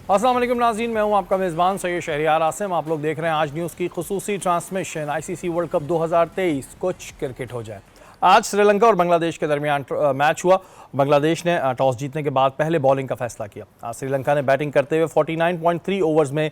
अस्सलाम वालेकुम नाज़रीन, मैं हूं आपका मेज़बान सैयद शहरियार आसिम। आप लोग देख रहे हैं आज न्यूज़ की खुसूसी ट्रांसमिशन आईसीसी वर्ल्ड कप 2023 कुछ क्रिकेट हो जाए। आज श्रीलंका और बांग्लादेश के दरमियान मैच हुआ। बांग्लादेश ने टॉस जीतने के बाद पहले बॉलिंग का फैसला किया। आज श्रीलंका ने बैटिंग करते हुए 49.3 ओवर्स में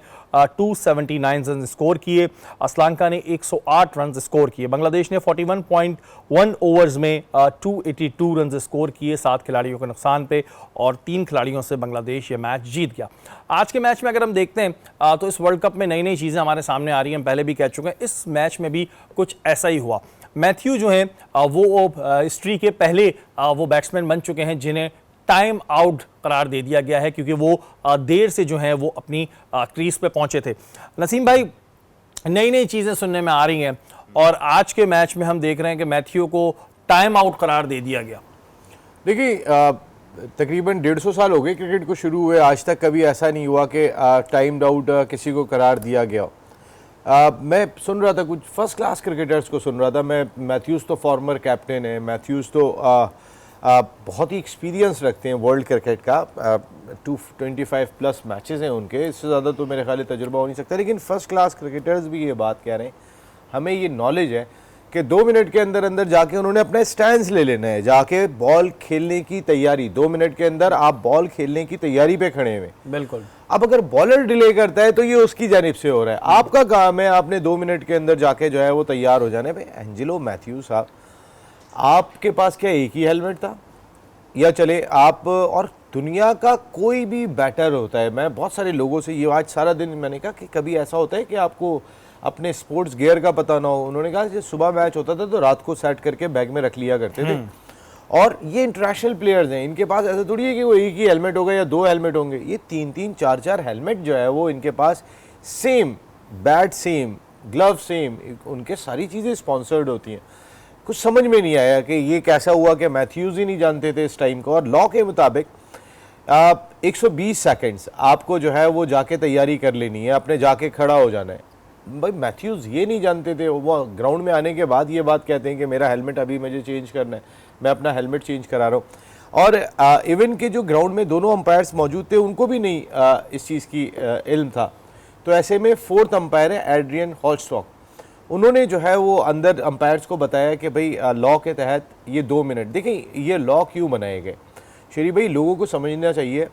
279 रन स्कोर किए। श्रीलंका ने 108 रन स्कोर किए। बांग्लादेश ने 41.1 ओवर्स में 282 रन स्कोर किए 7 खिलाड़ियों के नुकसान पे, और 3 खिलाड़ियों से बांग्लादेश ये मैच जीत गया। आज के मैच में अगर हम देखते हैं तो इस वर्ल्ड कप में नई नई चीज़ें हमारे सामने आ रही हैं। हम पहले भी कह चुके हैं, इस मैच में भी कुछ ऐसा ही हुआ। मैथ्यू जो हैं वो हिस्ट्री के पहले वो बैट्समैन बन चुके हैं जिन्हें टाइम आउट करार दे दिया गया है, क्योंकि वो देर से जो है वो अपनी क्रीज पे पहुंचे थे। नसीम भाई, नई नई चीज़ें सुनने में आ रही हैं और आज के मैच में हम देख रहे हैं कि मैथ्यू को टाइम आउट करार दे दिया गया। देखिए, तकरीबन 150 साल हो गए क्रिकेट को शुरू हुए, आज तक कभी ऐसा नहीं हुआ कि टाइम आउट किसी को करार दिया गया हो। मैं सुन रहा था कुछ फर्स्ट क्लास क्रिकेटर्स को सुन रहा था। मैं मैथ्यूज़ तो फॉर्मर कैप्टन है, मैथ्यूज़ तो बहुत ही एक्सपीरियंस रखते हैं वर्ल्ड क्रिकेट का। 225 प्लस मैचेस हैं उनके, इससे ज़्यादा तो मेरे ख्याल तजुर्बा हो नहीं सकता। लेकिन फर्स्ट क्लास क्रिकेटर्स भी ये बात कह रहे हैं, हमें ये नॉलेज है कि 2 मिनट के अंदर अंदर जाके उन्होंने अपना स्टैंस ले लेना है, जाके बॉल खेलने की तैयारी। 2 मिनट के अंदर आप बॉल खेलने की तैयारी पे खड़े हुए। बिल्कुल। अब अगर बॉलर डिले करता है तो ये उसकी जानिब से हो रहा है। आपका काम है आपने 2 मिनट के अंदर जाके जो है वो तैयार हो जाने पे। एंजेलो मैथ्यू साहब, आपके पास क्या एक ही हेलमेट था या चले आप, और दुनिया का कोई भी बैटर होता है, मैं बहुत सारे लोगों से ये आज सारा दिन मैंने कहा कि कभी ऐसा होता है कि आपको अपने स्पोर्ट्स गियर का पता ना हो। उन्होंने कहा कि सुबह मैच होता था तो रात को सेट करके बैग में रख लिया करते थे। और ये इंटरनेशनल प्लेयर्स हैं, इनके पास ऐसा थोड़ी है कि वो एक ही हेलमेट होगा या 2 हेलमेट होंगे। ये 3-3 4-4 हेलमेट जो है वो इनके पास, same bat, same glove, same, उनके सारी चीज़ें स्पॉन्सर्ड होती हैं। कुछ समझ में नहीं आया कि ये कैसा हुआ कि मैथ्यूज़ ही नहीं जानते थे इस टाइम को। और लॉ के मुताबिक 120 सेकेंड्स आपको जो है वो जाके तैयारी कर लेनी है, अपने जाके खड़ा हो जाना है। भाई मैथ्यूज़ ये नहीं जानते थे, वो ग्राउंड में आने के बाद ये बात कहते हैं कि मेरा हेलमेट अभी मुझे चेंज करना है, मैं अपना हेलमेट चेंज करा रहा हूँ। और इवन के जो ग्राउंड में दोनों अंपायर्स मौजूद थे उनको भी नहीं इस चीज़ की इल्म था। तो ऐसे में 4th अंपायर है एड्रियन हॉल्स्टॉक, उन्होंने जो है वो अंदर अंपायर्स को बताया कि भाई लॉ के तहत ये 2 मिनट। देखें ये लॉ क्यों बनाए गए शरीफ भाई, लोगों को समझना चाहिए।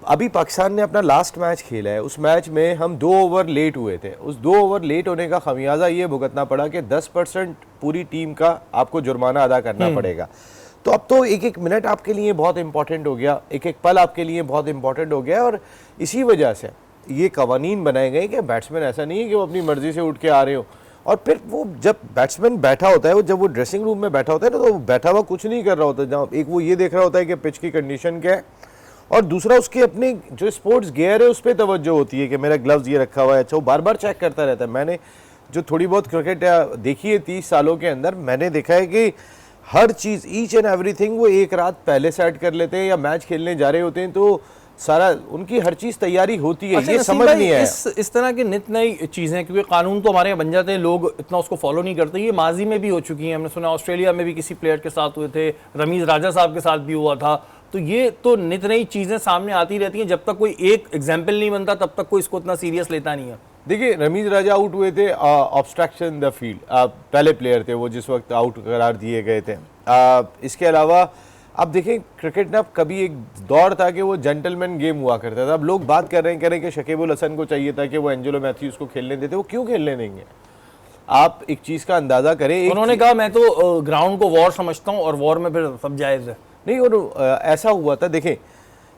अभी पाकिस्तान ने अपना लास्ट मैच खेला है, उस मैच में हम 2 ओवर लेट हुए थे। उस 2 ओवर लेट होने का खमियाजा ये भुगतना पड़ा कि 10% पूरी टीम का आपको जुर्माना अदा करना पड़ेगा। तो अब तो एक एक मिनट आपके लिए बहुत इंपॉर्टेंट हो गया, एक एक पल आपके लिए बहुत इंपॉर्टेंट हो गया। और इसी वजह से ये कवानीन बनाए गए कि बैट्समैन ऐसा नहीं है कि वो अपनी मर्जी से उठ के आ रहे हो। और फिर वो जब बैट्समैन बैठा होता है, वो जब वो ड्रेसिंग रूम में बैठा होता है ना, तो वो बैठा हुआ कुछ नहीं कर रहा होता। जहाँ एक वो ये देख रहा होता है कि पिच की कंडीशन क्या है, और दूसरा उसके अपने जो स्पोर्ट्स गियर है उस पर तवज्जो होती है कि मेरा ग्लव्स ये रखा हुआ है। अच्छा, वो बार बार चेक करता रहता है। मैंने जो थोड़ी बहुत क्रिकेट देखी है 30 सालों के अंदर, मैंने देखा है कि हर चीज़, ईच एंड एवरीथिंग वो एक रात पहले सेट कर लेते हैं, या मैच खेलने जा रहे होते हैं तो सारा उनकी हर चीज़ तैयारी होती है। अच्छा, ये समझ नहीं है इस तरह की नित नई चीज़ें, क्योंकि कानून तो हमारे यहाँ बन जाते हैं, लोग इतना उसको फॉलो नहीं करते। ये माजी में भी हो चुकी हैं, हमने सुना ऑस्ट्रेलिया में भी किसी प्लेयर के साथ हुए थे, रमीज़ राजा साहब के साथ भी हुआ था। तो ये तो नित नई चीज़ें सामने आती रहती हैं। जब तक कोई एक एग्जाम्पल नहीं बनता तब तक कोई इसको इतना सीरियस लेता नहीं है। देखिए, रमीज़ राजा आउट हुए थे ऑब्स्ट्रक्शन द फील्ड, पहले प्लेयर थे वो जिस वक्त आउट करार दिए गए थे। इसके अलावा अब देखें, क्रिकेट ना कभी एक दौर था कि वो जेंटलमैन गेम हुआ करता था। अब लोग बात कर रहे हैं कि शकीब अल हसन को चाहिए था कि वो एंजेलो मैथ्यूज़ को खेलने देते, वो क्यों खेलने देंगे? आप एक चीज़ का अंदाज़ा करें। उन्होंने कहा मैं तो ग्राउंड को वॉर समझता हूँ और वॉर में फिर सब जायज़ है। नहीं, और ऐसा हुआ था। देखें,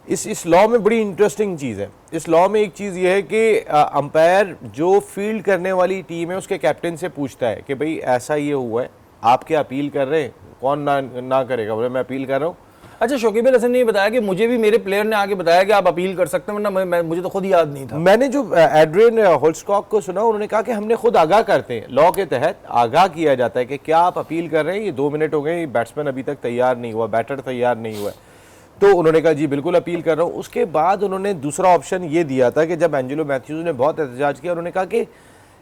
इस लॉ में बड़ी इंटरेस्टिंग चीज़ है। इस लॉ में एक चीज़ ये है कि अंपायर जो फील्ड करने वाली टीम है उसके कैप्टन से पूछता है कि भाई ऐसा ये हुआ है, आप क्या अपील कर रहे हैं? कौन ना करेगा? बोले मैं अपील कर रहा हूँ। अच्छा, शकीब अल हसन ने बताया कि मुझे भी मेरे प्लेयर ने आके बताया कि आप अपील कर सकते हैं, वरना मुझे तो खुद याद नहीं था। मैंने जो एड्रियन हॉल्स्टॉक को सुना, उन्होंने कहा कि हमने खुद आगाह करते हैं, लॉ के तहत आगाह किया जाता है कि क्या आप अपील कर रहे हैं, ये 2 मिनट हो गए, बैट्समैन अभी तक तैयार नहीं हुआ, बैटर तैयार नहीं हुआ। तो उन्होंने कहा जी बिल्कुल अपील कर रहा हूँ। उसके बाद उन्होंने दूसरा ऑप्शन ये दिया था कि जब एंजेलो मैथ्यूज़ ने बहुत एहतजाज किया, उन्होंने कहा कि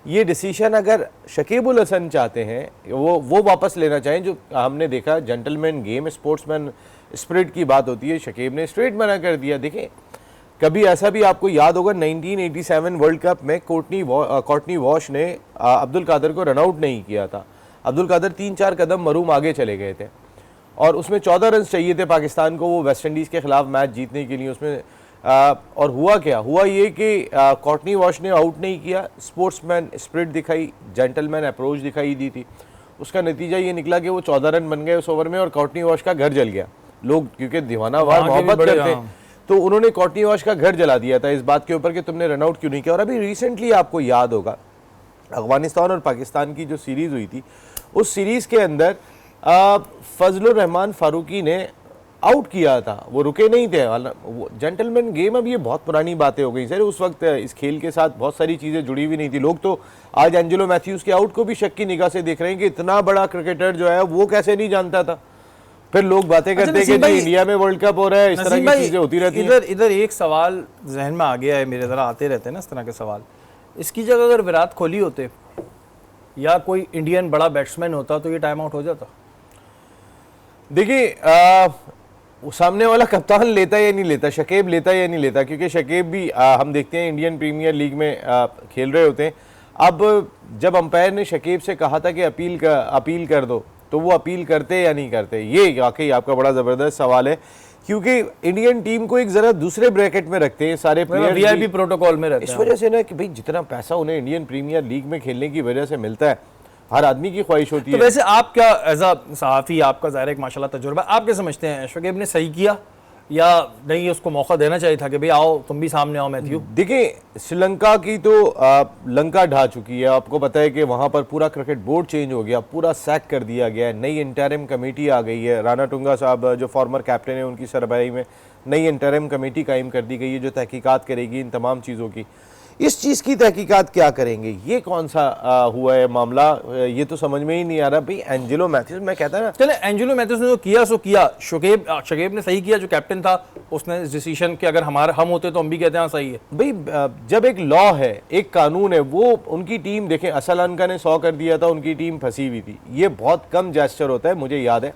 ये डिसीजन अगर शकीब उल हसन चाहते हैं वो वापस लेना चाहें, जो हमने देखा जेंटलमैन गेम, स्पोर्ट्समैन स्पिरिट की बात होती है, शकीब ने स्ट्रेट मना कर दिया। देखें, कभी ऐसा भी आपको याद होगा 1987 वर्ल्ड कप में कॉर्टनी वॉश ने अब्दुल कादर को रन आउट नहीं किया था। अब्दुल कादर 3-4 कदम मरूम आगे चले गए थे और उसमें 14 रन चाहिए थे पाकिस्तान को वो वेस्ट इंडीज़ के खिलाफ मैच जीतने के लिए। उसमें और हुआ क्या, हुआ ये कि कॉर्टनी वॉश ने आउट नहीं किया, स्पोर्ट्समैन स्पिरिट दिखाई, जेंटलमैन अप्रोच दिखाई दी थी। उसका नतीजा ये निकला कि वो 14 रन बन गए उस ओवर में और कॉर्टनी वॉश का घर जल गया। लोग क्योंकि दीवाना वार मोहब्बत करते हैं तो उन्होंने कॉर्टनी वॉश का घर जला दिया था इस बात के ऊपर कि तुमने रन आउट क्यों नहीं किया। और अभी रिसेंटली आपको याद होगा अफगानिस्तान और पाकिस्तान की जो सीरीज़ हुई थी, उस सीरीज़ के अंदर फजलुर रहमान फारूकी ने आउट किया था, वो रुके नहीं थे। जेंटलमैन गेम, अब ये बहुत पुरानी बातें हो गई सर, उस वक्त इस खेल के साथ बहुत सारी चीज़ें जुड़ी हुई नहीं थी। लोग तो आज एंजेलो मैथ्यूज़ के आउट को भी शक की निगाह से देख रहे हैं कि इतना बड़ा क्रिकेटर जो है वो कैसे नहीं जानता था। फिर लोग बातें करते हैं कि इंडिया में वर्ल्ड कप हो रहा है, इस तरह की चीज़ें होती रहती हैं। इधर एक सवाल जहन में आ गया है मेरे, ज़रा आते रहते हैं ना इस तरह के सवाल। इसकी जगह अगर विराट कोहली होते या कोई इंडियन बड़ा बैट्समैन होता तो ये टाइम आउट हो जाता? देखिए सामने वाला कप्तान लेता या नहीं लेता, शकीब लेता या नहीं लेता, क्योंकि शकीब भी हम देखते हैं इंडियन प्रीमियर लीग में खेल रहे होते हैं। अब जब अंपायर ने शकीब से कहा था कि अपील कर दो तो वो अपील करते या नहीं करते, ये वाकई आपका बड़ा ज़बरदस्त सवाल है, क्योंकि इंडियन टीम को एक ज़रा दूसरे ब्रैकेट में रखते हैं सारे प्लेयर, वीआईपी प्रोटोकॉल में रहते हैं। इस वजह से ना कि भाई जितना पैसा उन्हें इंडियन प्रीमियर लीग में खेलने की वजह से मिलता है, हर आदमी की ख्वाहिश होती है। तो वैसे आप क्या एज अ सहाफ़ी, आपका ज़ाहिर एक माशाल्लाह तजुर्बा, आप क्या समझते हैं शकीब ने सही किया या नहीं, उसको मौका देना चाहिए था कि भाई आओ तुम भी सामने आओ मैथ्यू? देखिए श्रीलंका की तो लंका ढा चुकी है, आपको पता है कि वहाँ पर पूरा क्रिकेट बोर्ड चेंज हो गया, पूरा सैक कर दिया गया है, नई इंटरिम कमेटी आ गई है। राणा टुंगा साहब जो फॉर्मर कैप्टन है उनकी सरबराही में नई इंटरिम कमेटी कायम कर दी गई है जो तहकीकात करेगी इन तमाम चीज़ों की। इस चीज़ की तहकीकात क्या करेंगे, ये कौन सा हुआ है मामला, ये तो समझ में ही नहीं आ रहा। भाई एंजेलो मैथ्यूज, मैं कहता ना, चले एंजेलो मैथ्यूज ने जो किया सो किया, शकीब ने सही किया जो कैप्टन था, उसने इस डिसीजन कि अगर हम होते तो हम भी कहते हैं सही है। भाई जब एक लॉ है, एक कानून है, वो उनकी टीम देखें, असलंका ने 100 कर दिया था, उनकी टीम फंसी हुई थी, ये बहुत कम जेस्चर होता है। मुझे याद है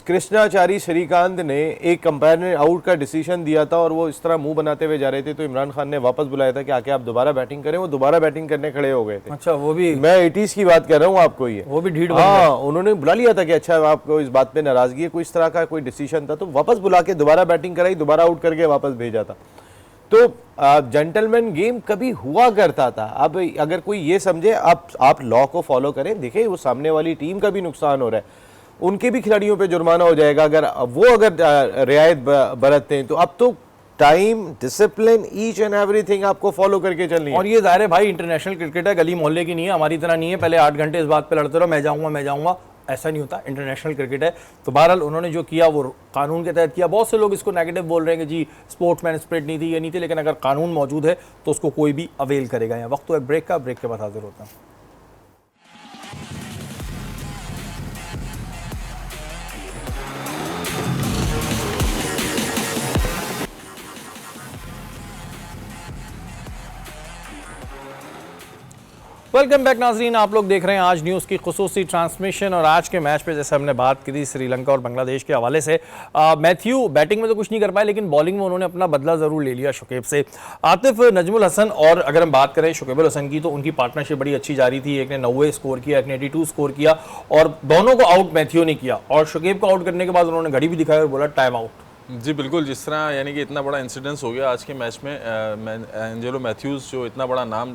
कृष्णाचारी श्रीकांत ने एक अंपायर ने आउट का डिसीजन दिया था और वो इस तरह मुंह बनाते हुए जा रहे थे तो इमरान खान ने वापस बुलाया था कि आके आप दोबारा बैटिंग करें, वो दोबारा बैटिंग करने खड़े हो गए थे। अच्छा, वो भी मैं 80s की बात कर रहा हूँ आपको, ये वो भी ढीठ बन हाँ, उन्होंने बुला लिया था कि अच्छा आपको इस बात पे नाराजगी है, कोई इस तरह का कोई डिसीजन था, तो वापस बुला के दोबारा बैटिंग कराई, दोबारा आउट करके वापस भेजा था। तो जेंटलमैन गेम कभी हुआ करता था। अब अगर कोई ये समझे आप लॉ को फॉलो करें, देखिए वो सामने वाली टीम का भी नुकसान हो रहा है, उनके भी खिलाड़ियों पे जुर्माना हो जाएगा अगर रियायत बरतते हैं। तो अब तो time, discipline, each and everything आपको फॉलो करके चलनी है। और ये ज़ाहिर है भाई इंटरनेशनल क्रिकेट है, गली मोहल्ले की नहीं है, हमारी तरह नहीं है पहले 8 घंटे इस बात पे लड़ते रहो मैं जाऊंगा, ऐसा नहीं होता। इंटरनेशनल क्रिकेट है। तो बहरहाल उन्होंने जो किया वो कानून के तहत किया। बहुत से लोग इसको नेगेटिव बोल रहे हैं कि जी स्पोर्ट्समैन स्पिरिट नहीं थी, ये नहीं थी, लेकिन अगर कानून मौजूद है तो उसको कोई भी अवेल करेगा। यहाँ वक्त तो है ब्रेक का, ब्रेक के बाद हाजिर होता है। वेलकम बैक नाजरीन, आप लोग देख रहे हैं आज न्यूज़ की खुसूसी ट्रांसमिशन। और आज के मैच पे जैसे हमने बात की थी श्रीलंका और बांग्लादेश के हवाले से, मैथ्यू बैटिंग में तो कुछ नहीं कर पाए लेकिन बॉलिंग में उन्होंने अपना बदला ज़रूर ले लिया शकीब से। आतिफ, नजमुल हसन, और अगर हम बात करें शकीबुल हसन की तो उनकी पार्टनरशिप बड़ी अच्छी जारी थी। एक ने 90 स्कोर किया, एक ने 82 स्कोर किया और दोनों को आउट मैथ्यू ने किया। और शकीब को आउट करने के बाद उन्होंने घड़ी भी दिखाई और बोला टाइम आउट। जी बिल्कुल, जिस तरह यानी कि इतना बड़ा इंसिडेंस हो गया आज के मैच में, एंजेलो मैथ्यूज़ जो इतना बड़ा नाम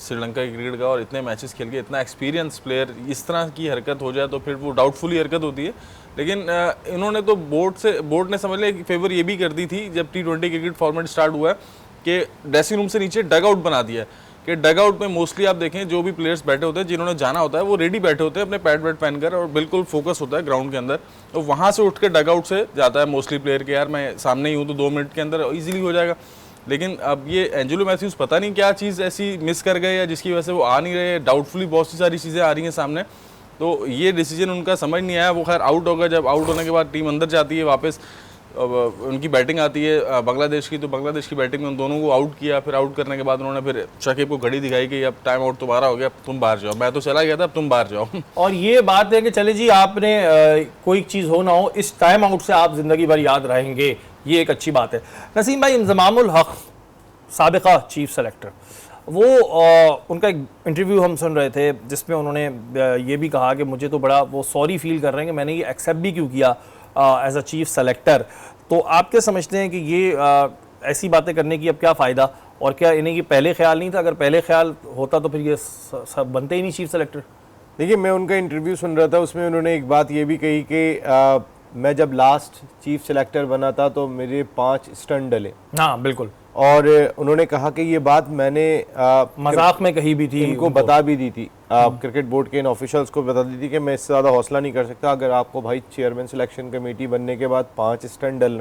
श्रीलंका की क्रिकेट का और इतने मैचेस खेल के इतना एक्सपीरियंस प्लेयर, इस तरह की हरकत हो जाए तो फिर वो डाउटफुल ही हरकत होती है। लेकिन इन्होंने तो बोर्ड ने समझ लिया कि फेवर ये भी कर दी थी जब T20 क्रिकेट फॉर्मेट स्टार्ट हुआ है कि ड्रेसिंग रूम से नीचे डग आउट बना दिया है कि डग आउट में मोस्टली आप देखें जो भी प्लेयर्स बैठे होते हैं, जिन्होंने जाना होता है वो रेडी बैठे होते हैं अपने पैड वैड पहनकर और बिल्कुल फोकस होता है ग्राउंड के अंदर। तो वहाँ से उठ के डग आउट से जाता है मोस्टली प्लेयर के यार मैं सामने ही हूँ तो 2 मिनट के अंदर ईजिली हो जाएगा। लेकिन अब ये एंजेलो मैथ्यूज़ पता नहीं क्या चीज़ ऐसी मिस कर गए या जिसकी वजह से वो आ नहीं रहे, डाउटफुली बहुत सी सारी चीज़ें आ रही हैं सामने, तो ये डिसीजन उनका समझ नहीं आया। वो खैर आउट होगा, जब आउट होने के बाद टीम अंदर जाती है वापस, उनकी बैटिंग आती है बांग्लादेश की, तो बांग्लादेश की बैटिंग में उन दोनों को आउट किया। फिर आउट करने के बाद उन्होंने फिर शकीब को घड़ी दिखाई कि अब टाइम आउट तुम्हारा हो गया, अब तुम बाहर जाओ, मैं तो चला गया था अब तुम बाहर जाओ। और ये बात है कि चले जी आपने कोई चीज़ हो ना हो, इस टाइम आउट से आप ज़िंदगी भर याद रहेंगे ये एक अच्छी बात है। नसीम भाई, इंजमामुल हक साबिका चीफ सेलेक्टर, वो उनका एक इंटरव्यू हम सुन रहे थे जिसमें उन्होंने ये भी कहा कि मुझे तो बड़ा वो सॉरी फील कर रहे हैं कि मैंने ये एक्सेप्ट भी क्यों किया एज अ चीफ सेलेक्टर। तो आप क्या समझते हैं कि ये ऐसी बातें करने की अब क्या फ़ायदा, और क्या इन्हें ये पहले ख्याल नहीं था? अगर पहले ख्याल होता तो फिर ये सब बनते ही नहीं चीफ सेलेक्टर। देखिए, मैं उनका इंटरव्यू सुन रहा था, उसमें उन्होंने एक बात ये भी कही कि मैं जब लास्ट चीफ सेलेक्टर बना था तो मेरे 5 स्टंट डले। हाँ बिल्कुल। और उन्होंने कहा कि ये बात मैंने मजाक में कही भी थी, इनको बता भी दी थी, क्रिकेट बोर्ड के इन ऑफिशियल्स को बता दी थी कि मैं इससे ज़्यादा हौसला नहीं कर सकता। अगर आपको भाई चेयरमैन सिलेक्शन कमेटी बनने के बाद 5 स्टंट डल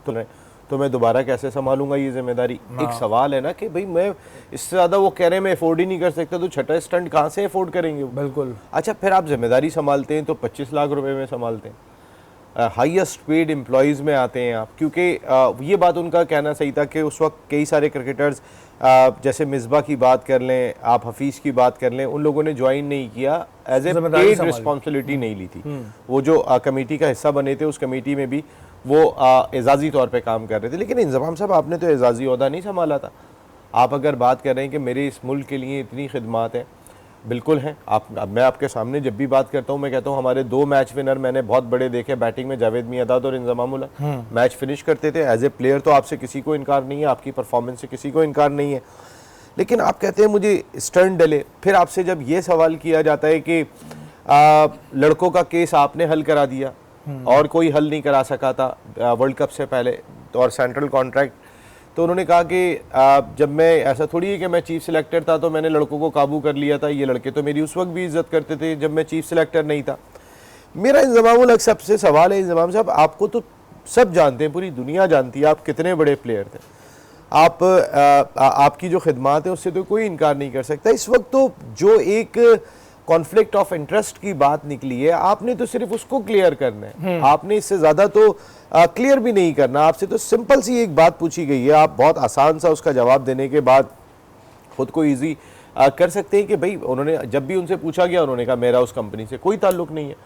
रहे तो मैं दोबारा कैसे संभालूंगा ये जिम्मेदारी। एक सवाल है ना कि भाई मैं इससे ज़्यादा, वो कह रहे हैं मैं अफोर्ड ही नहीं कर सकता, तो छठा स्टंट कहाँ से अफोर्ड करेंगे? बिल्कुल। अच्छा, फिर आप जिम्मेदारी संभालते हैं तो 25 लाख रुपए में संभालते हैं, हाईएस्ट पेड एम्प्लॉयज़ में आते हैं आप, क्योंकि ये बात उनका कहना सही था कि उस वक्त कई सारे क्रिकेटर्स जैसे मिसबा की बात कर लें, आप हफीज़ की बात कर लें, उन लोगों ने ज्वाइन नहीं किया, एज ए पेड रिस्पॉन्सिबिलिटी नहीं ली थी। वो जो कमेटी का हिस्सा बने थे, उस कमेटी में भी वो एजाज़ी तौर पे काम कर रहे थे। लेकिन इंज़माम साहब, आपने तो एजाज़ी ओहदा नहीं संभाला था। आप अगर बात कर रहे हैं कि मेरे इस मुल्क के लिए इतनी खिदमात है, बिल्कुल हैं आप। मैं आपके सामने जब भी बात करता हूँ, मैं कहता हूँ हमारे 2 मैच विनर मैंने बहुत बड़े देखे बैटिंग में, जावेद मियादाद और इंजमामुल हक। मैच फिनिश करते थे। एज ए प्लेयर तो आपसे किसी को इनकार नहीं है, आपकी परफॉर्मेंस से किसी को इनकार नहीं है। लेकिन आप कहते हैं मुझे स्टंट डले। फिर आपसे जब ये सवाल किया जाता है कि लड़कों का केस आपने हल करा दिया और कोई हल नहीं करा सका था वर्ल्ड कप से पहले, और सेंट्रल कॉन्ट्रैक्ट, तो उन्होंने कहा कि जब मैं, ऐसा थोड़ी है कि मैं चीफ सेलेक्टर था तो मैंने लड़कों को काबू कर लिया था, ये लड़के तो मेरी उस वक्त भी इज्जत करते थे जब मैं चीफ सेलेक्टर नहीं था। मेरा इंजमामुल हक सबसे सवाल है, इंजमाम साहब आपको तो सब जानते हैं, पूरी दुनिया जानती है आप कितने बड़े प्लेयर थे। आपकी जो खिदमात है उससे तो कोई इनकार नहीं कर सकता। इस वक्त तो जो एक कॉन्फ्लिक्ट ऑफ इंटरेस्ट की बात निकली है, आपने तो सिर्फ उसको क्लियर करना है, आपने इससे ज़्यादा तो क्लियर भी नहीं करना। आपसे तो सिंपल सी एक बात पूछी गई है, आप बहुत आसान सा उसका जवाब देने के बाद खुद को ईजी कर सकते हैं कि भाई, उन्होंने जब भी उनसे पूछा गया उन्होंने कहा मेरा उस कंपनी से कोई ताल्लुक नहीं है।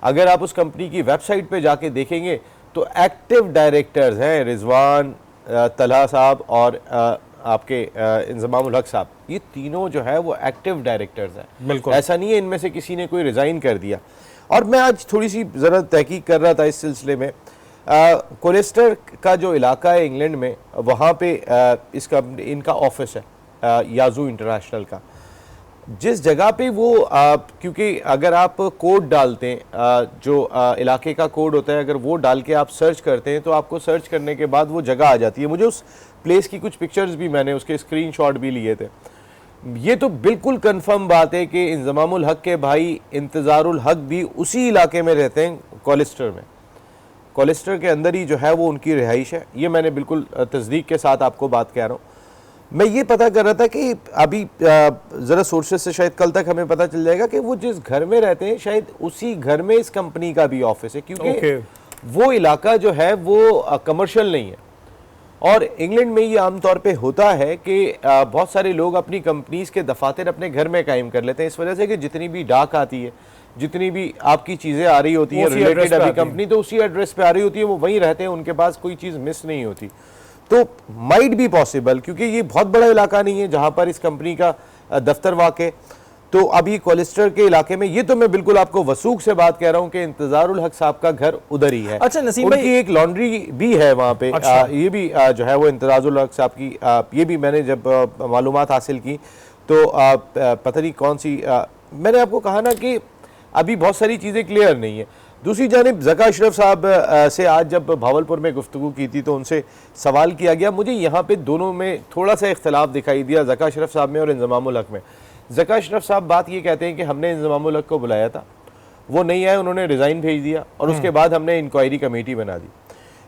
अगर आप उस कंपनी की वेबसाइट पे जाके देखेंगे तो एक्टिव डायरेक्टर्स हैं रिजवान, तलहा साहब और आपके इंजमामुल हक साहब, ये तीनों जो है वो एक्टिव डायरेक्टर्स हैं। बिल्कुल, ऐसा नहीं है इनमें से किसी ने कोई रिज़ाइन कर दिया। और मैं आज थोड़ी सी ज़रा तहकीक कर रहा था इस सिलसिले में, कोलेस्टर का जो इलाका है इंग्लैंड में, वहाँ पे इसका इनका ऑफिस है याजू इंटरनेशनल का, जिस जगह पे वो क्योंकि अगर आप कोड डालते हैं, जो इलाके का कोड होता है, अगर वो डाल के आप सर्च करते हैं तो आपको सर्च करने के बाद वो जगह आ जाती है। मुझे उस प्लेस की कुछ पिक्चर्स भी, मैंने उसके स्क्रीनशॉट भी लिए थे। ये तो बिल्कुल कंफर्म बात है कि इंजमामुल हक के भाई इंतज़ारुल हक भी उसी इलाके में रहते हैं, कोलेस्टर में। कोलेस्टर के अंदर ही जो है वो उनकी रिहाइश है। ये मैंने बिल्कुल तस्दीक के साथ आपको बात कह रहा हूँ। मैं ये पता कर रहा था कि अभी ज़रा सोर्सेज से शायद कल तक हमें पता चल जाएगा कि वो जिस घर में रहते हैं शायद उसी घर में इस कंपनी का भी ऑफिस है, क्योंकि वो इलाका जो है वो कमर्शियल नहीं है। और इंग्लैंड में ये आमतौर पे होता है कि बहुत सारे लोग अपनी कंपनीज के दफातर अपने घर में कायम कर लेते हैं, इस वजह से कि जितनी भी डाक आती है, जितनी भी आपकी चीज़ें आ रही होती हैं रिलेटेड अभी कंपनी, तो उसी एड्रेस पे आ रही होती है, वो वहीं रहते हैं, उनके पास कोई चीज़ मिस नहीं होती। तो माइट बी पॉसिबल, क्योंकि ये बहुत बड़ा इलाका नहीं है जहाँ पर इस कंपनी का दफ्तर वाक़। तो अभी कोलेस्टर के इलाके में, ये तो मैं बिल्कुल आपको वसूख से बात कह रहा हूँ कि इंतज़ारुल हक साहब का घर उधर ही है। अच्छा नसीम भाई, एक लॉन्ड्री भी है वहाँ पे। अच्छा। ये भी जो है वो इंतज़ारुल हक साहब की, ये भी मैंने जब मालूमात हासिल की तो पता नहीं कौन सी, मैंने आपको कहा ना कि अभी बहुत सारी चीज़ें क्लियर नहीं है। दूसरी जानिब ज़का अशरफ साहब से आज जब भावलपुर में गुफ्तगू की थी तो उनसे सवाल किया गया, मुझे यहाँ पे दोनों में थोड़ा सा इख्तलाफ दिखाई दिया, ज़का अशरफ साहब में और इंजमामुल हक में। ज़का अशरफ साहब बात ये कहते हैं कि हमने इंजमामुल हक को बुलाया था, वो नहीं आए, उन्होंने रिज़ाइन भेज दिया और उसके बाद हमने इंक्वायरी कमेटी बना दी।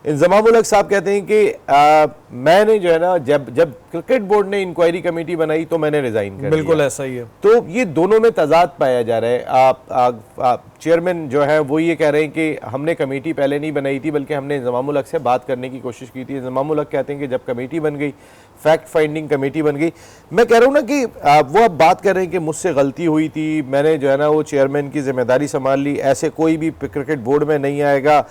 इंजमामुल हक साहब कहते हैं कि मैंने जो है ना जब जब क्रिकेट बोर्ड ने इंक्वायरी कमेटी बनाई तो मैंने रिजाइन कर दिया। बिल्कुल ऐसा ही है। तो ये दोनों में तजाद पाया जा रहा है। आप चेयरमैन जो है वो ये कह रहे हैं कि हमने कमेटी पहले नहीं बनाई थी बल्कि हमने इंज़मामुल हक से बात करने की कोशिश की थी। इंज़मामुल हक कहते हैं कि जब कमेटी बन गई, फैक्ट फाइंडिंग कमेटी बन गई। मैं कह रहा हूँ ना कि वो अब बात कर रहे हैं कि मुझसे गलती हुई थी, मैंने जो है ना वो चेयरमैन की जिम्मेदारी संभाल ली, ऐसे कोई भी क्रिकेट बोर्ड में नहीं आएगा।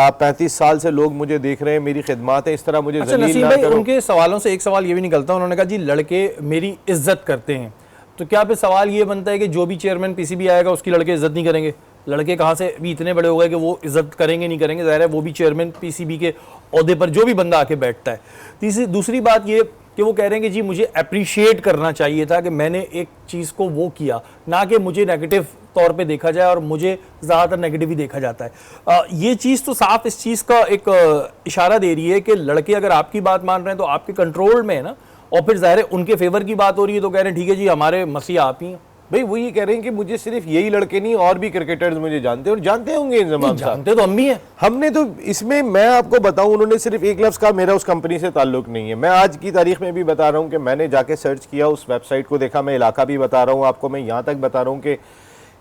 35 साल से लोग मुझे देख रहे हैं, मेरी खिदमत है, इस तरह मुझे अच्छा नसीम भाई, उनके सवालों से एक सवाल ये भी निकलता है, उन्होंने कहा जी लड़के मेरी इज्जत करते हैं, तो क्या पे सवाल ये बनता है कि जो भी चेयरमैन पीसीबी आएगा उसकी लड़के इज्जत नहीं करेंगे? लड़के कहाँ से भी इतने बड़े हो गए कि वो इज्जत करेंगे नहीं करेंगे? ज़ाहिर है वो भी चेयरमैन पीसीबी के ओहदे पर जो भी बंदा आके बैठता है। दूसरी बात ये कि वो कह रहे हैं कि जी मुझे अप्रिशिएट करना चाहिए था कि मैंने एक चीज़ को वो किया, ना कि मुझे नेगेटिव तौर पे देखा जाए, और मुझे ज़्यादातर नेगेटिव ही देखा जाता है। ये चीज़ तो साफ इस चीज़ का एक इशारा दे रही है कि लड़के अगर आपकी बात मान रहे हैं तो आपके कंट्रोल में है ना, और फिर ज़ाहिर है उनके फेवर की बात हो रही है तो कह रहे हैं ठीक है जी हमारे मसीहा आप ही हैं। भाई वो ये कह रहे हैं कि मुझे सिर्फ यही लड़के नहीं और भी क्रिकेटर्स मुझे जानते हैं, और जानते होंगे इंजमाम साहब। जानते तो हम भी हैं। हमने तो इसमें, मैं आपको बताऊं, उन्होंने सिर्फ एक लफ्ज़ कहा मेरा उस कंपनी से ताल्लुक नहीं है। मैं आज की तारीख में भी बता रहा हूं कि मैंने जाके सर्च किया, उस वेबसाइट को देखा, मैं इलाका भी बता रहा हूं आपको। मैं यहाँ तक बता रहा हूँ कि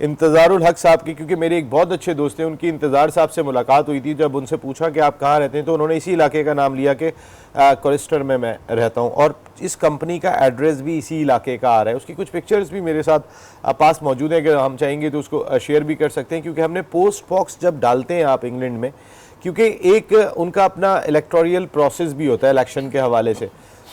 इंतज़ारुल हक साहब की, क्योंकि मेरे एक बहुत अच्छे दोस्त हैं, उनकी इंतज़ार साहब से मुलाकात हुई थी। जब उनसे पूछा कि आप कहाँ रहते हैं तो उन्होंने इसी इलाके का नाम लिया कि कोलिस्टर में मैं रहता हूँ, और इस कंपनी का एड्रेस भी इसी इलाके का आ रहा है। उसकी कुछ पिक्चर्स भी मेरे साथ पास मौजूद है, अगर हम चाहेंगे तो उसको शेयर भी कर सकते हैं, क्योंकि हमने पोस्ट बॉक्स जब डालते हैं आप इंग्लैंड में, क्योंकि एक उनका अपना इलेक्टोरियल प्रोसेस भी होता है इलेक्शन के हवाले से,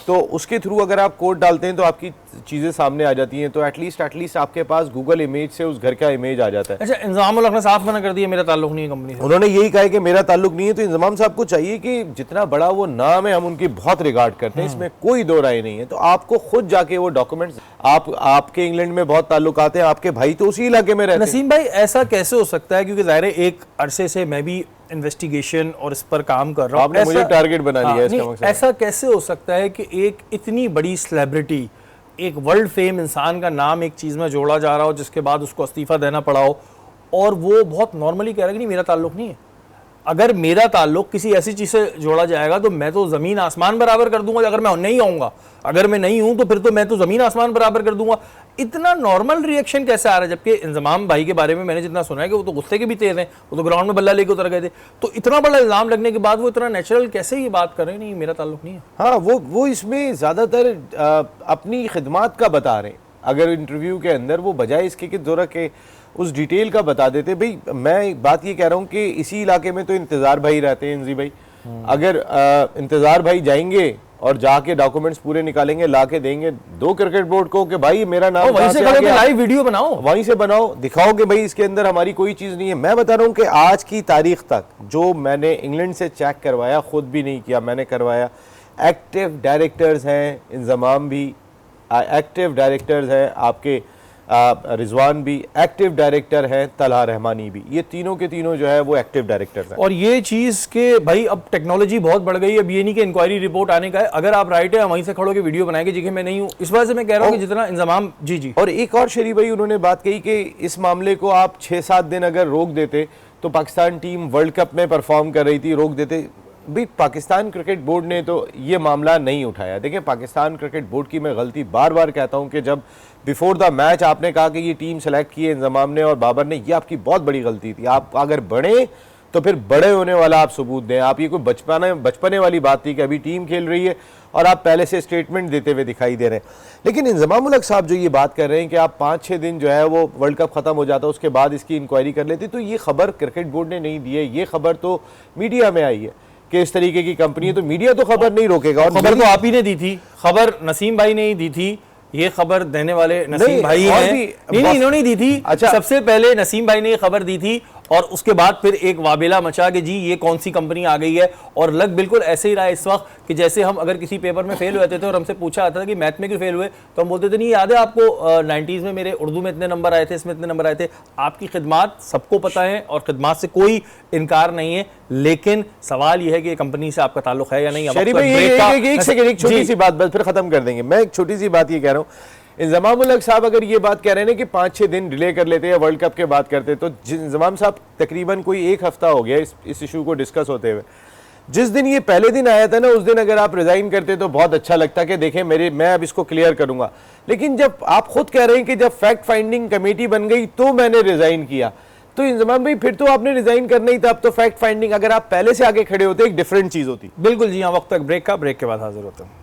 तो उसके थ्रू अगर आप कोड डालते हैं तो आपकी चीज़ें सामने आ जाती हैं, तो एटलीस्ट आपके पास गूगल इमेज से उस घर का इमेज आ जाता है। अच्छा, इंज़मामुल हक ने साफ मना कर दिया मेरा ताल्लुक नहीं है कंपनी से। उन्होंने यही कहा है कि मेरा ताल्लुक नहीं है। तो इंजमाम साहब को चाहिए कि जितना बड़ा वो नाम है हम उनकी बहुत रिगार्ड करते हैं, इसमें कोई दो राय नहीं है। तो आपको खुद जाके वो डॉक्यूमेंट्स, आपके इंग्लैंड में बहुत ताल्लुकात हैं, आपके भाई तो उसी इलाके में रहते हैं। नसीम भाई ऐसा कैसे हो सकता है, क्योंकि ज़ाहिर है एक अरसे से मैं भी इन्वेस्टिगेशन और इस पर काम कर रहा हूँ, आपने मुझे टारगेट बना लिया इसका मकसद। ऐसा कैसे हो सकता है कि एक इतनी बड़ी सेलिब्रिटी, एक वर्ल्ड फेम इंसान का नाम एक चीज़ में जोड़ा जा रहा हो जिसके बाद उसको इस्तीफ़ा देना पड़ा हो, और वो बहुत नॉर्मली कह रहा है कि नहीं मेरा ताल्लुक नहीं है? अगर मेरा ताल्लुक किसी ऐसी चीज़ से जोड़ा जाएगा तो मैं तो ज़मीन आसमान बराबर कर दूंगा। अगर मैं नहीं आऊँगा, अगर मैं नहीं हूँ तो फिर तो मैं तो ज़मीन आसमान बराबर कर दूंगा। इतना नॉर्मल रिएक्शन कैसे आ रहा है? जबकि इंजमाम भाई के बारे में मैंने जितना सुना है कि वो तो गुस्से के भी तेज हैं, वो तो ग्राउंड में बल्ला लेके उतर गए थे, तो इतना बड़ा इल्ज़ाम लगने के बाद वो इतना नेचुरल कैसे ये बात कर रहे हैं नहीं मेरा ताल्लुक नहीं है? हाँ, वो इसमें ज़्यादातर अपनी खिदमात का बता रहे हैं। अगर इंटरव्यू के अंदर वो बजाय इसके कि जोरा के उस डिटेल का बता देते। भाई मैं बात ये कह रहा हूँ कि इसी इलाके में तो इंतज़ार भाई रहते हैं, इंजी भाई। अगर इंतज़ार भाई जाएंगे और जाके डॉक्यूमेंट्स पूरे निकालेंगे, ला के देंगे दो क्रिकेट बोर्ड को कि भाई मेरा नाम वहीं से खड़े लाइव वीडियो बनाओ, वहीं से बनाओ, दिखाओ कि भाई इसके अंदर हमारी कोई चीज़ नहीं है। मैं बता रहा हूँ कि आज की तारीख तक जो मैंने इंग्लैंड से चेक करवाया, खुद भी नहीं किया, मैंने करवाया, एक्टिव डायरेक्टर्स हैं, इंजमाम भी एक्टिव डायरेक्टर्स हैं, आपके रिजवान भी एक्टिव डायरेक्टर हैं, तलहा रहमानी भी, ये तीनों के तीनों जो है वो एक्टिव डायरेक्टर्स हैं। और ये चीज़ के भाई अब टेक्नोलॉजी बहुत बढ़ गई है, अब ये नहीं कि इंक्वायरी रिपोर्ट आने का है, अगर आप राइट है वहीं से खड़ो के वीडियो बनाएंगे जी कि मैं नहीं हूँ। इस वजह से मैं कह रहा हूँ कि जितना इंतजाम जी। और एक और शरीफ भाई उन्होंने बात कही कि इस मामले को आप 6-7 दिन अगर रोक देते तो पाकिस्तान टीम वर्ल्ड कप में परफॉर्म कर रही थी, रोक देते। भाई पाकिस्तान क्रिकेट बोर्ड ने तो ये मामला नहीं उठाया। देखिए पाकिस्तान क्रिकेट बोर्ड की मैं गलती बार बार कहता हूँ कि जब बिफोर द मैच आपने कहा कि ये टीम सेलेक्ट की है इंजमाम ने और बाबर ने, ये आपकी बहुत बड़ी गलती थी। आप अगर बढ़े तो फिर बड़े होने वाला आप सबूत दें। आप ये कोई बचपने वाली बात थी कि अभी टीम खेल रही है और आप पहले से स्टेटमेंट देते हुए दिखाई दे रहे हैं। लेकिन इंजमामुल हक साहब जो ये बात कर रहे हैं कि आप 5-6 दिन जो है वो वर्ल्ड कप खत्म हो जाता उसके बाद इसकी इंक्वायरी कर लेते, तो ये खबर क्रिकेट बोर्ड ने नहीं दी है, ये खबर तो मीडिया में आई है कि इस तरीके की कंपनी है, तो मीडिया तो खबर नहीं रोकेगा। और खबर तो आप ही ने दी थी, खबर नसीम भाई ने ही दी थी, ये खबर देने वाले नसीम भाई हैं। नहीं इन्होंने दी थी। अच्छा, सबसे पहले नसीम भाई ने ये खबर दी थी और उसके बाद फिर एक वाबेला मचा कि जी ये कौन सी कंपनी आ गई है। और लग बिल्कुल ऐसे ही रहा इस वक्त कि जैसे हम अगर किसी पेपर में फेल हुए थे और हमसे पूछा जाता था कि मैथ में क्यों फेल हुए, तो हम बोलते थे नहीं याद है आपको 90s में मेरे उर्दू में इतने नंबर आए थे, इसमें इतने नंबर आए थे। आपकी खिदमात सबको पता है और खिदमात से कोई इनकार नहीं है, लेकिन सवाल यह है कि कंपनी से आपका ताल्लुक है या नहीं। एक छोटी सी बात फिर खत्म कर देंगे। मैं एक छोटी सी बात ये कह रहा हूँ, इंजमामुल हक साहब अगर ये बात कह रहे हैं कि 5-6 दिन डिले कर लेते या वर्ल्ड कप के बात करते, तो इंजमाम साहब तकरीबन कोई 1 हफ्ता हो गया इस इशू को डिस्कस होते हुए। जिस दिन ये पहले दिन आया था ना, उस दिन अगर आप रिजाइन करते तो बहुत अच्छा लगता कि देखें मैं अब इसको क्लियर करूंगा। लेकिन जब आप खुद कह रहे हैं कि जब फैक्ट फाइंडिंग कमेटी बन गई तो मैंने रिजाइन किया, तो इंजमान भाई फिर तो आपने रिजाइन करना ही था। अब तो फैक्ट फाइंडिंग, अगर आप पहले से आगे खड़े होते एक डिफरेंट चीज होती। बिल्कुल जी हाँ, वक्त तक ब्रेक का, ब्रेक के बाद हाजिर होते हैं।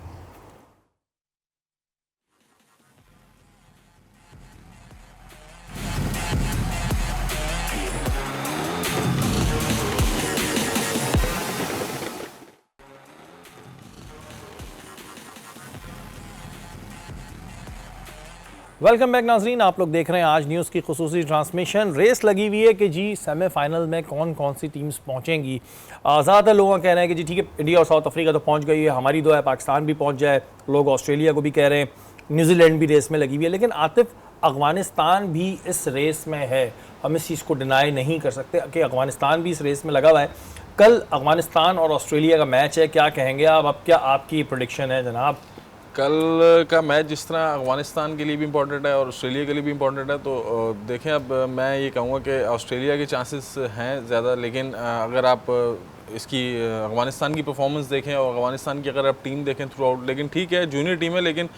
वेलकम बैक नाजरीन, आप लोग देख रहे हैं आज न्यूज़ की खुसूसी ट्रांसमिशन। रेस लगी हुई है कि जी सेमीफाइनल में कौन कौन सी टीम्स पहुंचेंगी। ज़्यादातर लोगों का कहना है कि जी ठीक है, इंडिया और साउथ अफ्रीका तो पहुंच गई है, हमारी दुआ है पाकिस्तान भी पहुंच जाए। लोग ऑस्ट्रेलिया को भी कह रहे हैं, न्यूजीलैंड भी रेस में लगी हुई है। लेकिन आतिफ, अफगानिस्तान भी इस रेस में है, हम इस चीज़ को डिनाई नहीं कर सकते कि अफगानिस्तान भी इस रेस में लगा हुआ है। कल अफगानिस्तान और ऑस्ट्रेलिया का मैच है, क्या कहेंगे आप? अब क्या आपकी प्रेडिक्शन है जनाब? कल का मैच जिस तरह अफगानिस्तान के लिए भी इम्पोर्टेंट है और ऑस्ट्रेलिया के लिए भी इम्पोर्टेंट है, तो देखें, अब मैं ये कहूँगा कि ऑस्ट्रेलिया के चांसेस हैं ज़्यादा। लेकिन अगर आप इसकी अफगानिस्तान की परफॉर्मेंस देखें और अफगानिस्तान की अगर आप टीम देखें थ्रू आउट, लेकिन ठीक है जूनियर टीम है, लेकिन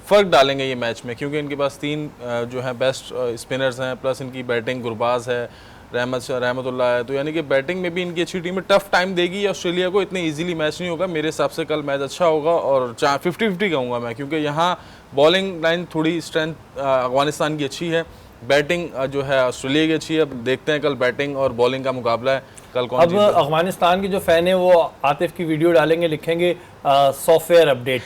फ़र्क डालेंगे ये मैच में, क्योंकि इनके पास 3 जो हैं बेस्ट स्पिनर्स हैं, प्लस इनकी बैटिंग गुरबाज है, रहमतुल्लाह है, तो यानी कि बैटिंग में भी इनकी अच्छी टीम है। टफ टाइम देगी ऑस्ट्रेलिया को, इतने इजीली मैच नहीं होगा। मेरे हिसाब से कल मैच अच्छा होगा और 50-50 कहूँगा मैं, क्योंकि यहाँ बॉलिंग लाइन थोड़ी स्ट्रेंथ अफगानिस्तान की अच्छी है, बैटिंग जो है ऑस्ट्रेलिया की अच्छी है। अब देखते हैं कल बैटिंग और बॉलिंग का मुकाबला है, कल कौन अब अफगानिस्तान के जो फैन है वो आतिफ की वीडियो डालेंगे, लिखेंगे सॉफ्टवेयर अपडेट।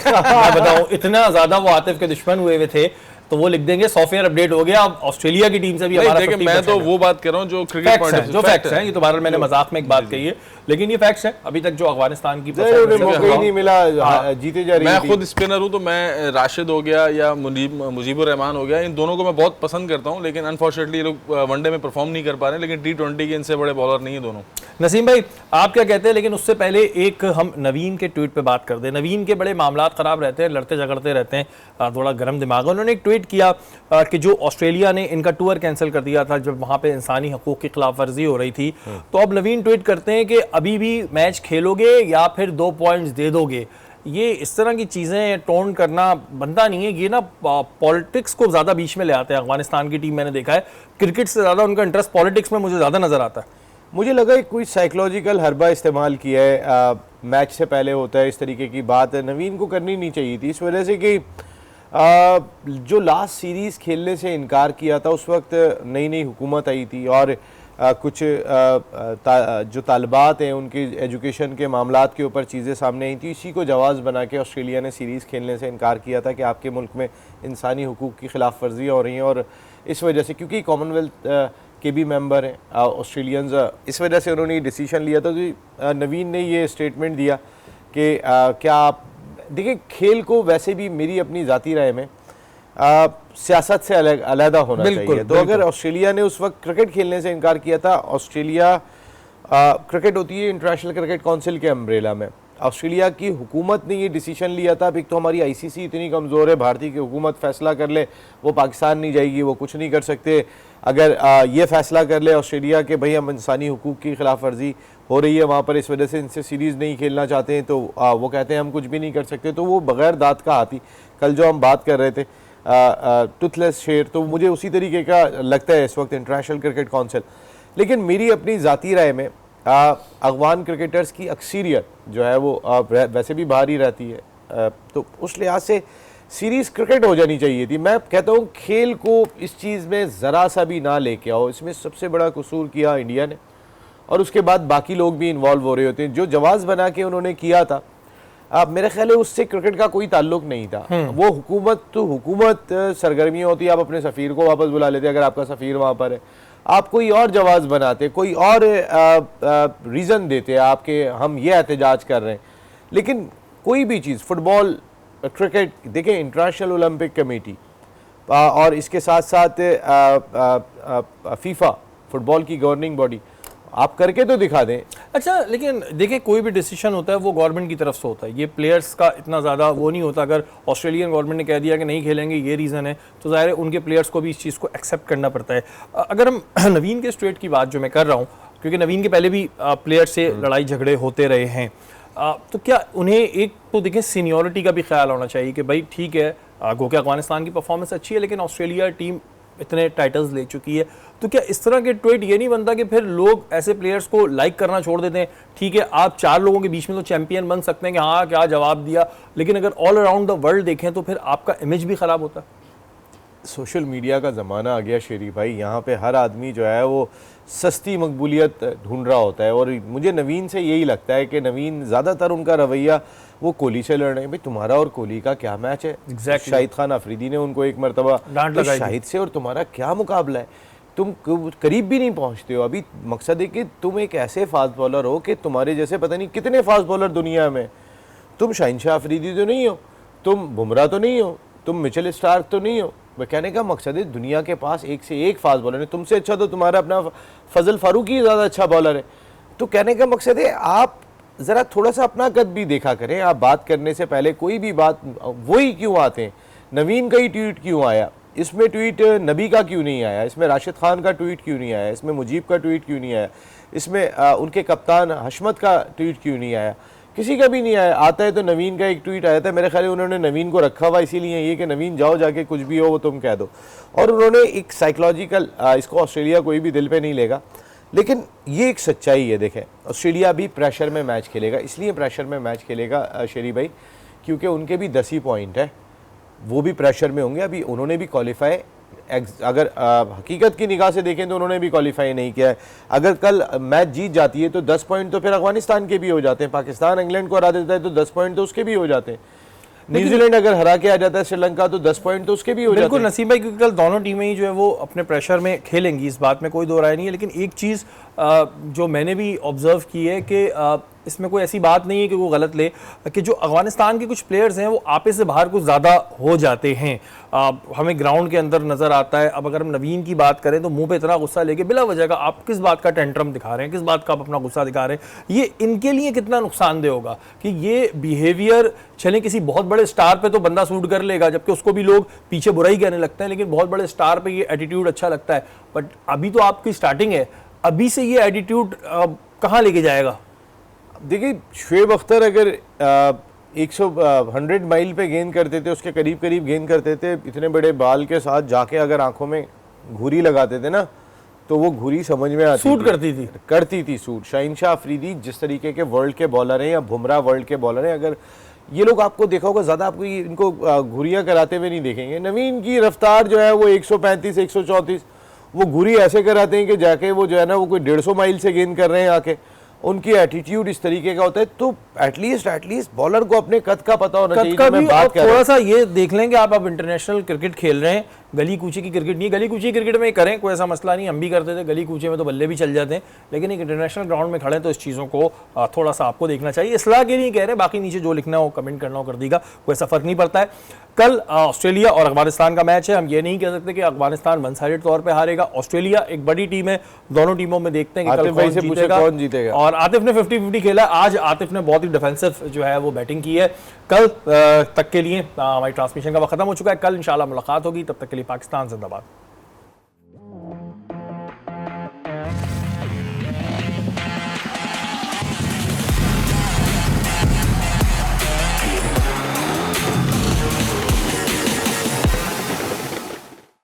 मैं बताऊं, इतना ज्यादा वो आतिफ के दुश्मन हुए हुए थे, तो वो लिख देंगे सॉफ्टवेयर अपडेट हो गया। अब ऑस्ट्रेलिया की टीम से भी हमारा देखिए, मैं तो वो बात कर रहा हूँ जो क्रिकेट पॉइंट ऑफ जो फैक्ट्स हैं। ये तो बार मैंने मजाक में एक बात कही है, लेकिन ये फैक्ट्स हैं। अभी तक जो अफगानिस्तान की मौका ही नहीं मिला, जीते जा रही है। मैं खुद स्पिनर हूँ, तो मैं राशिद हो गया या मुजीबुर रहमान हो गया, इन दोनों को मैं बहुत पसंद करता हूँ, लेकिन अनफॉर्चुनेटली ये लोग वनडे में परफॉर्म नहीं कर पा रहे। लेकिन T20 के इनसे बड़े बॉलर नहीं है दोनों। नसीम भाई, आप क्या कहते हैं? लेकिन उससे पहले एक हम नवीन के ट्वीट पे बात कर दें। नवीन के बड़े मामलात खराब रहते हैं, लड़ते झगड़ते रहते हैं, थोड़ा गर्म दिमाग है। उन्होंने एक ट्वीट किया कि जो ऑस्ट्रेलिया ने इनका टूर कैंसिल कर दिया था जब वहाँ पे इंसानी हकूक़ की खिलाफ वर्जी हो रही थी, तो अब नवीन ट्वीट करते हैं कि अभी भी मैच खेलोगे या फिर 2 पॉइंट्स दे दोगे। ये इस तरह की चीज़ें टोन करना बनता नहीं है। ये ना पॉलिटिक्स को ज़्यादा बीच में ले आते हैं। अफगानिस्तान की टीम मैंने देखा है, क्रिकेट से ज़्यादा उनका इंटरेस्ट पॉलिटिक्स में मुझे ज़्यादा नज़र आता है। मुझे लगा कोई साइकोलॉजिकल हरबा इस्तेमाल किया है, मैच से पहले होता है इस तरीके की बात है। नवीन को करनी नहीं चाहिए थी, इस वजह से कि जो लास्ट सीरीज़ खेलने से इनकार किया था, उस वक्त नई नई हुकूमत आई थी और कुछ जो तालिबात हैं उनकी एजुकेशन के मामलात के ऊपर चीज़ें सामने आई थी। इसी को जवाज़ बना के ऑस्ट्रेलिया ने सीरीज़ खेलने से इनकार किया था कि आपके मुल्क में इंसानी हुकूक़ की खिलाफ वर्जियाँ हो रही हैं। और इस वजह से, क्योंकि कॉमनवेल्थ के भी मेंबर हैं ऑस्ट्रेलियंस, इस वजह से उन्होंने ये डिसीजन लिया था। तो नवीन ने ये स्टेटमेंट दिया कि क्या आप देखिए, खेल को वैसे भी मेरी अपनी ज़ाती राय में सियासत से अलग होना चाहिए। तो अगर ऑस्ट्रेलिया ने उस वक्त क्रिकेट खेलने से इनकार किया था, ऑस्ट्रेलिया क्रिकेट होती है इंटरनेशनल क्रिकेट काउंसिल के अम्ब्रेला में, ऑस्ट्रेलिया की हुकूमत ने ये डिसीजन लिया था। अब एक तो हमारी आईसीसी इतनी कमज़ोर है, भारतीय की हुकूमत फैसला कर ले वो पाकिस्तान नहीं जाएगी, वो कुछ नहीं कर सकते। अगर ये फैसला कर ले ऑस्ट्रेलिया के भाई हम इंसानी हुकूक़ की खिलाफ वर्जी हो रही है वहाँ पर, इस वजह से इनसे सीरीज़ नहीं खेलना चाहते हैं, तो वो कहते हैं हम कुछ भी नहीं कर सकते, तो वो बग़ैर दाँत का हाथी। कल जो हम बात कर रहे थे टूथलेस शेर, तो मुझे उसी तरीके का लगता है इस वक्त इंटरनेशनल क्रिकेट काउंसिल। लेकिन मेरी अपनी ज़ाती राय में अफगान क्रिकेटर्स की अक्सरियत जो है वो वैसे भी बाहर ही रहती है, तो उस लिहाज से सीरीज़ क्रिकेट हो जानी चाहिए थी। मैं कहता हूँ खेल को इस चीज़ में ज़रा सा भी ना लेके आओ, इसमें सबसे बड़ा कसूर किया इंडिया ने, और उसके बाद बाकी लोग भी इन्वॉल्व हो रहे होते हैं। जो जवाज़ बना के उन्होंने किया था, मेरे ख्याल है उससे क्रिकेट का कोई ताल्लुक नहीं था। वो हुकूमत तो हुकूमत सरगर्मियाँ होती है, आप अपने सफ़ीर को वापस बुला लेते अगर आपका सफ़ीर वहाँ पर है, आप कोई और जवाज़ बनाते, कोई और रीज़न देते आपके हम ये एहतजाज कर रहे हैं। लेकिन कोई भी चीज़, फुटबॉल, क्रिकेट, देखें इंटरनेशनल ओलंपिक कमेटी और इसके साथ साथ फीफा, फुटबॉल की गवर्निंग बॉडी, आप करके तो दिखा दें। अच्छा, लेकिन देखिए कोई भी डिसीजन होता है वो गवर्नमेंट की तरफ से होता है, ये प्लेयर्स का इतना ज़्यादा वो नहीं होता। अगर ऑस्ट्रेलियन गवर्नमेंट ने कह दिया कि नहीं खेलेंगे, ये रीज़न है, तो ज़ाहिर है उनके प्लेयर्स को भी इस चीज़ को एक्सेप्ट करना पड़ता है। अगर हम नवीन के स्ट्रेट की बात जो मैं कर रहा हूँ क्योंकि नवीन के पहले भी प्लेयर से लड़ाई झगड़े होते रहे हैं, तो क्या उन्हें एक तो देखें सीनियरिटी का भी ख्याल होना चाहिए कि भाई ठीक है, गो के अफगानिस्तान की परफॉर्मेंस अच्छी है लेकिन ऑस्ट्रेलिया टीम इतने टाइटल्स ले चुकी है, तो क्या इस तरह के ट्वीट ये नहीं बनता कि फिर लोग ऐसे प्लेयर्स को लाइक करना छोड़ देते हैं? ठीक है, आप 4 लोगों के बीच में तो चैंपियन बन सकते हैं कि हाँ क्या जवाब दिया, लेकिन अगर ऑल अराउंड द वर्ल्ड देखें तो फिर आपका इमेज भी ख़राब होता है। सोशल मीडिया का ज़माना आ गया शेरी भाई, यहाँ पे हर आदमी जो है वो सस्ती मकबूलियत ढूंढ रहा होता है। और मुझे नवीन से यही लगता है कि नवीन ज़्यादातर उनका रवैया वो कोहली से लड़ रहे हैं। भाई तुम्हारा और कोहली का क्या मैच है? Exactly. शाहिद खान अफरीदी ने उनको एक मरतबा डांट लगाई थी। शाहिद से और तुम्हारा क्या मुकाबला है? तुम करीब भी नहीं पहुंचते हो। अभी मकसद है कि तुम एक ऐसे फास्ट बॉलर हो कि तुम्हारे जैसे पता नहीं कितने फास्ट बॉलर दुनिया में। तुम शहनशाह अफरीदी तो नहीं हो, तुम बुमराह तो नहीं हो, तुम मिचेल स्टार्क तो नहीं हो। वह कहने का मकसद है दुनिया के पास एक से एक फास्ट बॉलर है। तुमसे अच्छा तो तुम्हारा अपना फजल फारूकी ज़्यादा अच्छा बॉलर है। तो कहने का मकसद है आप ज़रा थोड़ा सा अपना कद भी देखा करें। आप बात करने से पहले कोई भी बात वही क्यों आते हैं? नवीन का ही ट्वीट क्यों आया, इसमें ट्वीट नबी का क्यों नहीं आया, इसमें राशिद खान का ट्वीट क्यों नहीं आया, इसमें मुजीब का ट्वीट क्यों नहीं आया, इसमें उनके कप्तान हशमत का ट्वीट क्यों नहीं आया? किसी का भी नहीं आया। आता है तो नवीन का एक ट्वीट आया था, मेरे ख्याल उन्होंने नवीन को रखा हुआ इसीलिए ये कि नवीन जाओ जाके कुछ भी हो वो तुम कह दो। और उन्होंने एक साइकोलॉजिकल, इसको ऑस्ट्रेलिया कोई भी दिल पे नहीं लेगा, लेकिन ये एक सच्चाई है। देखें, ऑस्ट्रेलिया भी प्रेशर में मैच खेलेगा, इसलिए प्रेशर में मैच खेलेगा शेरी भाई क्योंकि उनके भी 10 ही पॉइंट है, वो भी प्रेशर में होंगे। अभी उन्होंने भी क्वालिफाई, अगर हकीकत की निगाह से देखें तो उन्होंने भी क्वालिफाई नहीं किया है। अगर कल मैच जीत जाती है तो 10 पॉइंट तो फिर अफगानिस्तान के भी हो जाते हैं। पाकिस्तान इंग्लैंड को हरा देता है तो 10 पॉइंट तो उसके भी हो जाते हैं। न्यूजीलैंड अगर हरा के आ जाता है श्रीलंका तो 10 पॉइंट तो उसके भी हो जाते हैं। बिल्कुल नसीब भाई, क्योंकि कल दोनों टीमें ही जो है वो अपने प्रेशर में खेलेंगी, इस बात में कोई दो राय नहीं है। लेकिन एक चीज़ जो मैंने भी ऑब्जर्व की है कि इसमें कोई ऐसी बात नहीं है कि वो गलत ले कि जो अफगानिस्तान के कुछ प्लेयर्स हैं वो आपे से बाहर कुछ ज़्यादा हो जाते हैं, हमें ग्राउंड के अंदर नज़र आता है। अब अगर हम नवीन की बात करें तो मुंह पे इतना गुस्सा लेके बिला वजह का आप किस बात का टेंट्रम दिखा रहे हैं, किस बात का आप अपना गुस्सा दिखा रहे हैं, ये इनके लिए कितना नुकसानदेह होगा कि ये बिहेवियर चले किसी बहुत बड़े स्टार पे तो बंदा सूट कर लेगा, जबकि उसको भी लोग पीछे बुराई कहने लगते हैं, लेकिन बहुत बड़े स्टार पे ये एटीट्यूड अच्छा लगता है। बट अभी तो आपकी स्टार्टिंग है, अभी से ये एटीट्यूड कहाँ लेके जाएगा? देखिए, शुएब अख्तर अगर 100 माइल पे गेंद करते थे, उसके करीब करीब गेंद करते थे, इतने बड़े बाल के साथ जाके अगर आंखों में घुरी लगाते थे ना तो वो घुरी समझ में आती सूट करती थी सूट। शहनशाह अफरीदी जिस तरीके के वर्ल्ड के बॉलर हैं या बुमराह वर्ल्ड के बॉलर हैं, अगर ये लोग आपको देखा होगा ज़्यादा आपको इनको घुरियाँ कराते हुए नहीं देखेंगे। नवीन की रफ्तार जो है वो 135 134, वो घुरी ऐसे कराते हैं कि जाके वो जो है ना वो कोई 150 माइल से गेंद कर रहे हैं आके। उनकी एटीट्यूड इस तरीके का होता है। तो एटलीस्ट बॉलर को अपने कद का पता होना चाहिए। कद का भी आप थोड़ा सा ये देख लेंगे, आप अब इंटरनेशनल क्रिकेट खेल रहे हैं, गली कूचे की क्रिकेट नहीं, गली कूचे क्रिकेट में करें कोई ऐसा मसला नहीं, हम भी करते थे, गली कूचे में तो बल्ले भी चल जाते हैं, लेकिन एक इंटरनेशनल ग्राउंड में खड़े तो इस चीज़ों को थोड़ा सा आपको देखना चाहिए। इसलाह के नहीं कह रहे, बाकी नीचे जो लिखना हो कमेंट करना हो कर देगा, कोई ऐसा फर्क नहीं पड़ता है। कल ऑस्ट्रेलिया और अफगानिस्तान का मैच है, हम ये नहीं कह सकते कि अफगानिस्तान वन साइडेड तौर पे हारेगा। ऑस्ट्रेलिया एक बड़ी टीम है, दोनों टीमों में देखते हैं कि कल कौन जीतेगा। और आतिफ ने 50-50 खेला, आज आतिफ ने बहुत ही डिफेंसिव जो है वो बैटिंग की है। कल तक के लिए हमारी ट्रांसमिशन का वक्त खत्म हो चुका है, कल इंशाल्लाह मुलाकात होगी, तब तक के लिए पाकिस्तान जिंदाबाद।